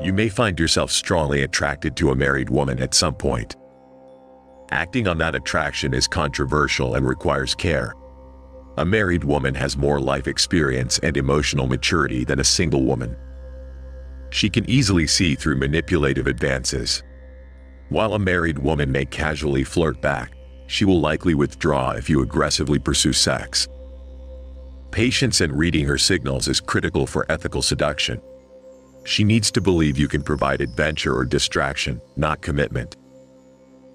You may find yourself strongly attracted to a married woman at some point. Acting on that attraction is controversial and requires care. A married woman has more life experience and emotional maturity than a single woman. She can easily see through manipulative advances. While a married woman may casually flirt back, she will likely withdraw if you aggressively pursue sex. Patience and reading her signals is critical for ethical seduction. She needs to believe you can provide adventure or distraction, not commitment.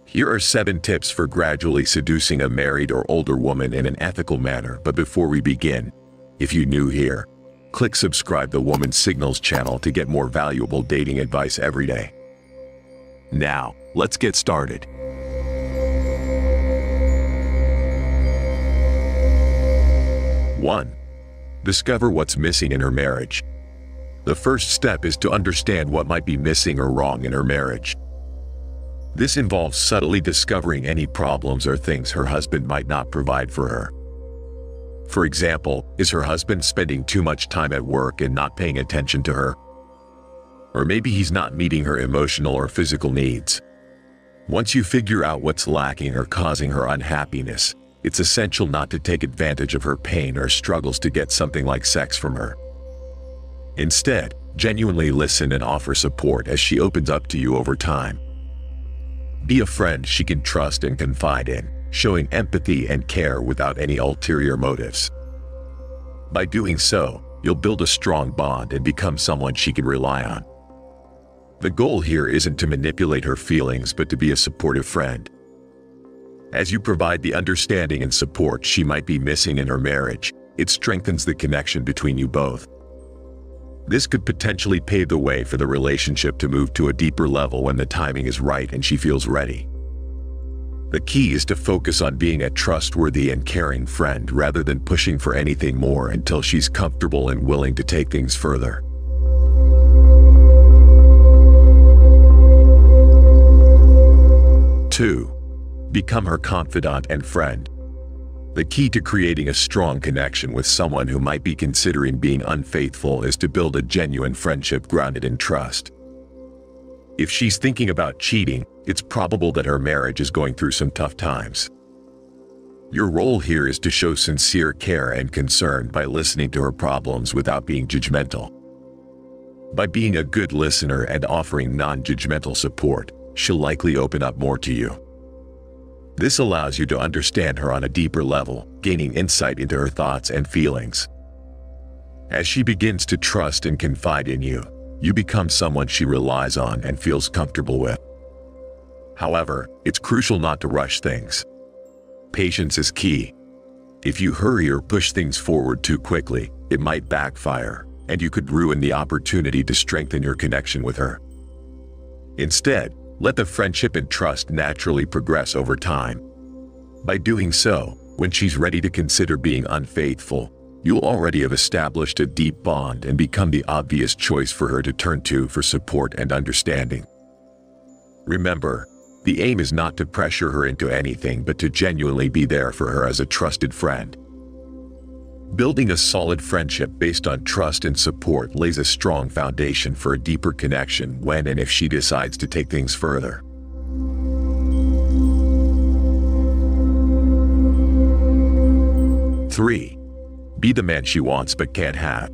Here are 7 tips for gradually seducing a married or older woman in an ethical manner. But before we begin, if you're new here, click subscribe to Woman's Signals channel to get more valuable dating advice every day. Now, let's get started. 1. Discover what's missing in her marriage. The first step is to understand what might be missing or wrong in her marriage. This involves subtly discovering any problems or things her husband might not provide for her. For example, is her husband spending too much time at work and not paying attention to her? Or maybe he's not meeting her emotional or physical needs. Once you figure out what's lacking or causing her unhappiness, it's essential not to take advantage of her pain or struggles to get something like sex from her. Instead, genuinely listen and offer support as she opens up to you over time. Be a friend she can trust and confide in, showing empathy and care without any ulterior motives. By doing so, you'll build a strong bond and become someone she can rely on. The goal here isn't to manipulate her feelings but to be a supportive friend. As you provide the understanding and support she might be missing in her marriage, it strengthens the connection between you both. This could potentially pave the way for the relationship to move to a deeper level when the timing is right and she feels ready. The key is to focus on being a trustworthy and caring friend rather than pushing for anything more until she's comfortable and willing to take things further. 2. Become her confidant and friend. The key to creating a strong connection with someone who might be considering being unfaithful is to build a genuine friendship grounded in trust. If she's thinking about cheating, it's probable that her marriage is going through some tough times. Your role here is to show sincere care and concern by listening to her problems without being judgmental. By being a good listener and offering non-judgmental support, she'll likely open up more to you. This allows you to understand her on a deeper level, gaining insight into her thoughts and feelings. As she begins to trust and confide in you, you become someone she relies on and feels comfortable with. However, it's crucial not to rush things. Patience is key. If you hurry or push things forward too quickly, it might backfire, and you could ruin the opportunity to strengthen your connection with her. Instead, let the friendship and trust naturally progress over time. By doing so, when she's ready to consider being unfaithful, you'll already have established a deep bond and become the obvious choice for her to turn to for support and understanding. Remember, the aim is not to pressure her into anything but to genuinely be there for her as a trusted friend. Building a solid friendship based on trust and support lays a strong foundation for a deeper connection when and if she decides to take things further. 3. Be the man she wants but can't have.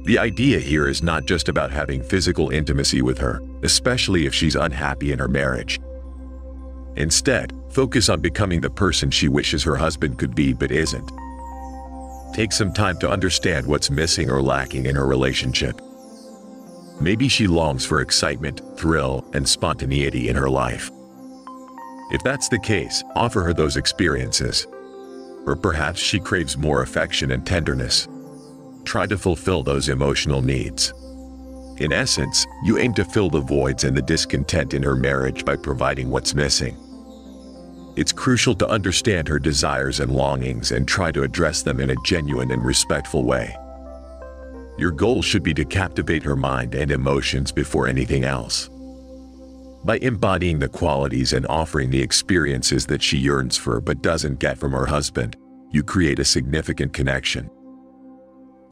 The idea here is not just about having physical intimacy with her, especially if she's unhappy in her marriage. Instead, focus on becoming the person she wishes her husband could be but isn't. Take some time to understand what's missing or lacking in her relationship. Maybe she longs for excitement, thrill, and spontaneity in her life. If that's the case, offer her those experiences. Or perhaps she craves more affection and tenderness. Try to fulfill those emotional needs. In essence, you aim to fill the voids and the discontent in her marriage by providing what's missing. It's crucial to understand her desires and longings and try to address them in a genuine and respectful way. Your goal should be to captivate her mind and emotions before anything else. By embodying the qualities and offering the experiences that she yearns for but doesn't get from her husband, you create a significant connection.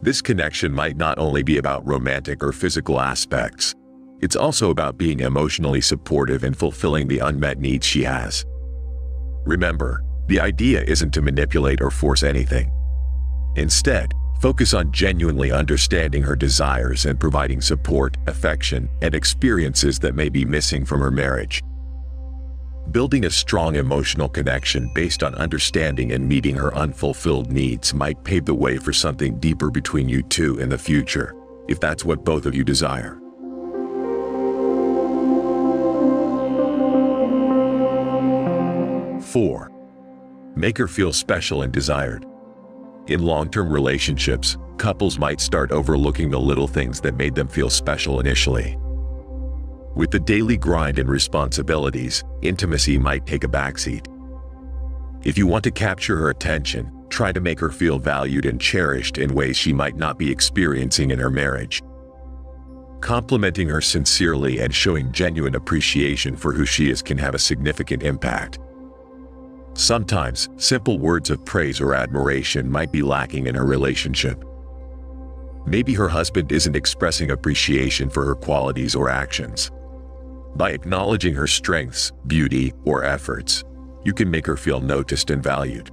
This connection might not only be about romantic or physical aspects. It's also about being emotionally supportive and fulfilling the unmet needs she has. Remember, the idea isn't to manipulate or force anything. Instead, focus on genuinely understanding her desires and providing support, affection, and experiences that may be missing from her marriage. Building a strong emotional connection based on understanding and meeting her unfulfilled needs might pave the way for something deeper between you two in the future, if that's what both of you desire. 4. Make her feel special and desired. In long-term relationships, couples might start overlooking the little things that made them feel special initially. With the daily grind and responsibilities, intimacy might take a backseat. If you want to capture her attention, try to make her feel valued and cherished in ways she might not be experiencing in her marriage. Complimenting her sincerely and showing genuine appreciation for who she is can have a significant impact. Sometimes, simple words of praise or admiration might be lacking in her relationship. Maybe her husband isn't expressing appreciation for her qualities or actions. By acknowledging her strengths, beauty, or efforts, you can make her feel noticed and valued.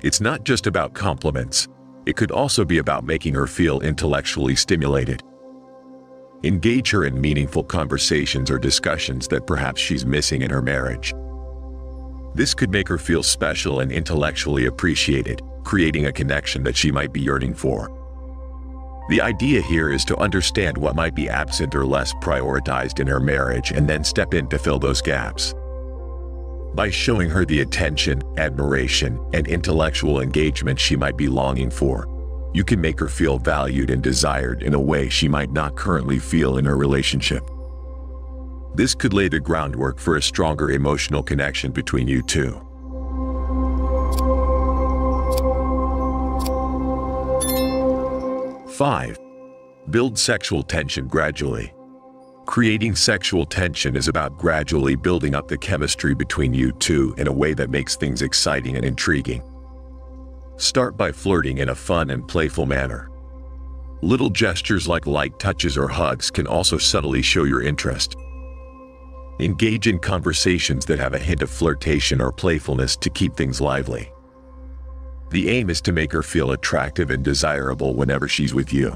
It's not just about compliments. It could also be about making her feel intellectually stimulated. Engage her in meaningful conversations or discussions that perhaps she's missing in her marriage. This could make her feel special and intellectually appreciated, creating a connection that she might be yearning for. The idea here is to understand what might be absent or less prioritized in her marriage and then step in to fill those gaps. By showing her the attention, admiration, and intellectual engagement she might be longing for, you can make her feel valued and desired in a way she might not currently feel in her relationship. This could lay the groundwork for a stronger emotional connection between you two. 5. Build sexual tension gradually. Creating sexual tension is about gradually building up the chemistry between you two in a way that makes things exciting and intriguing. Start by flirting in a fun and playful manner. Little gestures like light touches or hugs can also subtly show your interest. Engage in conversations that have a hint of flirtation or playfulness to keep things lively. The aim is to make her feel attractive and desirable whenever she's with you.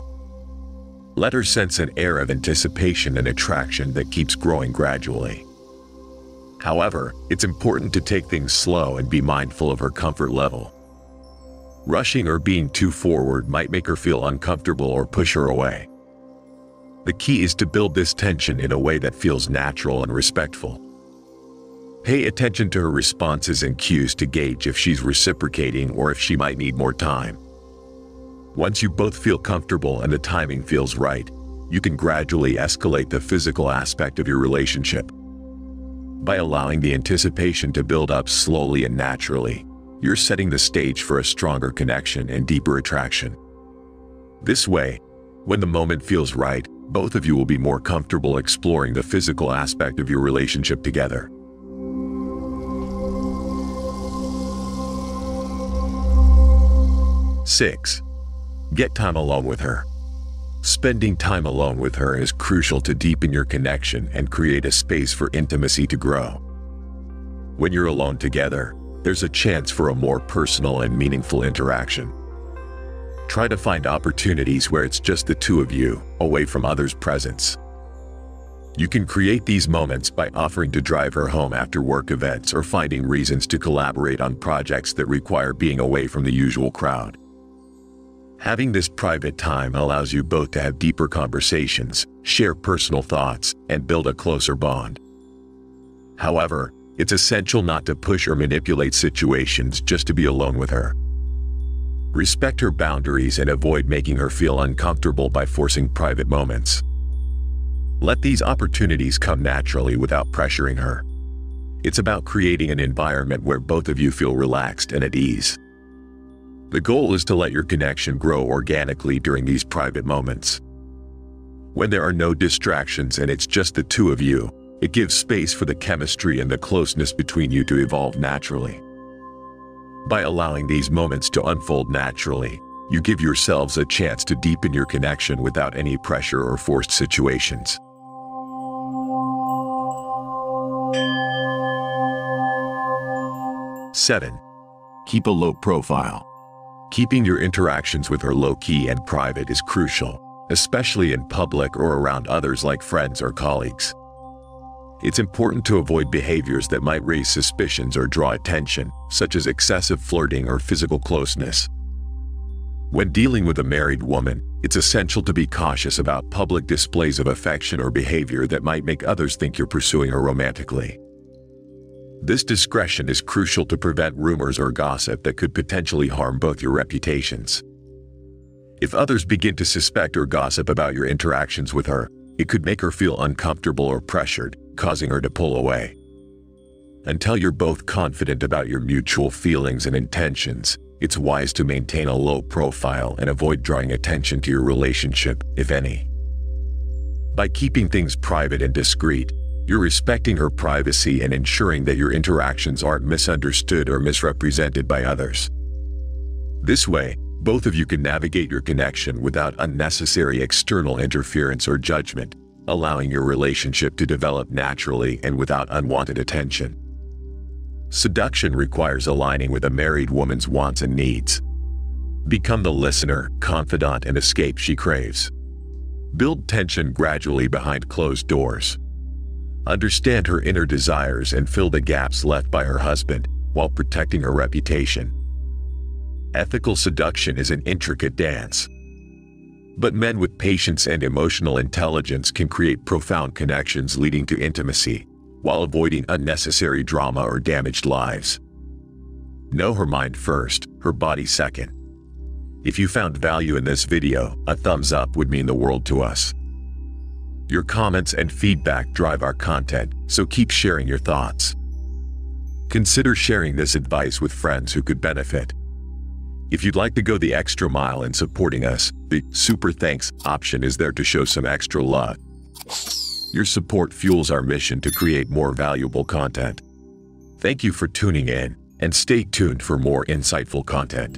Let her sense an air of anticipation and attraction that keeps growing gradually. However, it's important to take things slow and be mindful of her comfort level. Rushing or being too forward might make her feel uncomfortable or push her away. The key is to build this tension in a way that feels natural and respectful. Pay attention to her responses and cues to gauge if she's reciprocating or if she might need more time. Once you both feel comfortable and the timing feels right, you can gradually escalate the physical aspect of your relationship. By allowing the anticipation to build up slowly and naturally, you're setting the stage for a stronger connection and deeper attraction. This way, when the moment feels right, both of you will be more comfortable exploring the physical aspect of your relationship together. 6. Get time alone with her. Spending time alone with her is crucial to deepen your connection and create a space for intimacy to grow. When you're alone together, there's a chance for a more personal and meaningful interaction. Try to find opportunities where it's just the two of you, away from others' presence. You can create these moments by offering to drive her home after work events or finding reasons to collaborate on projects that require being away from the usual crowd. Having this private time allows you both to have deeper conversations, share personal thoughts, and build a closer bond. However, it's essential not to push or manipulate situations just to be alone with her. Respect her boundaries and avoid making her feel uncomfortable by forcing private moments. Let these opportunities come naturally without pressuring her. It's about creating an environment where both of you feel relaxed and at ease. The goal is to let your connection grow organically during these private moments. When there are no distractions and it's just the two of you, it gives space for the chemistry and the closeness between you to evolve naturally. By allowing these moments to unfold naturally, you give yourselves a chance to deepen your connection without any pressure or forced situations. 7. Keep a low profile. Keeping your interactions with her low-key and private is crucial, especially in public or around others like friends or colleagues. It's important to avoid behaviors that might raise suspicions or draw attention, such as excessive flirting or physical closeness. When dealing with a married woman, it's essential to be cautious about public displays of affection or behavior that might make others think you're pursuing her romantically. This discretion is crucial to prevent rumors or gossip that could potentially harm both your reputations. If others begin to suspect or gossip about your interactions with her, it could make her feel uncomfortable or pressured, causing her to pull away. Until you're both confident about your mutual feelings and intentions, it's wise to maintain a low profile and avoid drawing attention to your relationship, if any. By keeping things private and discreet, you're respecting her privacy and ensuring that your interactions aren't misunderstood or misrepresented by others. This way, both of you can navigate your connection without unnecessary external interference or judgment, allowing your relationship to develop naturally and without unwanted attention. Seduction requires aligning with a married woman's wants and needs. Become the listener, confidant, and escape she craves. Build tension gradually behind closed doors. Understand her inner desires and fill the gaps left by her husband, while protecting her reputation. Ethical seduction is an intricate dance. But men with patience and emotional intelligence can create profound connections leading to intimacy, while avoiding unnecessary drama or damaged lives. Know her mind first, her body second. If you found value in this video, a thumbs up would mean the world to us. Your comments and feedback drive our content, so keep sharing your thoughts. Consider sharing this advice with friends who could benefit. If you'd like to go the extra mile in supporting us, the Super Thanks option is there to show some extra love. Your support fuels our mission to create more valuable content. Thank you for tuning in, and stay tuned for more insightful content.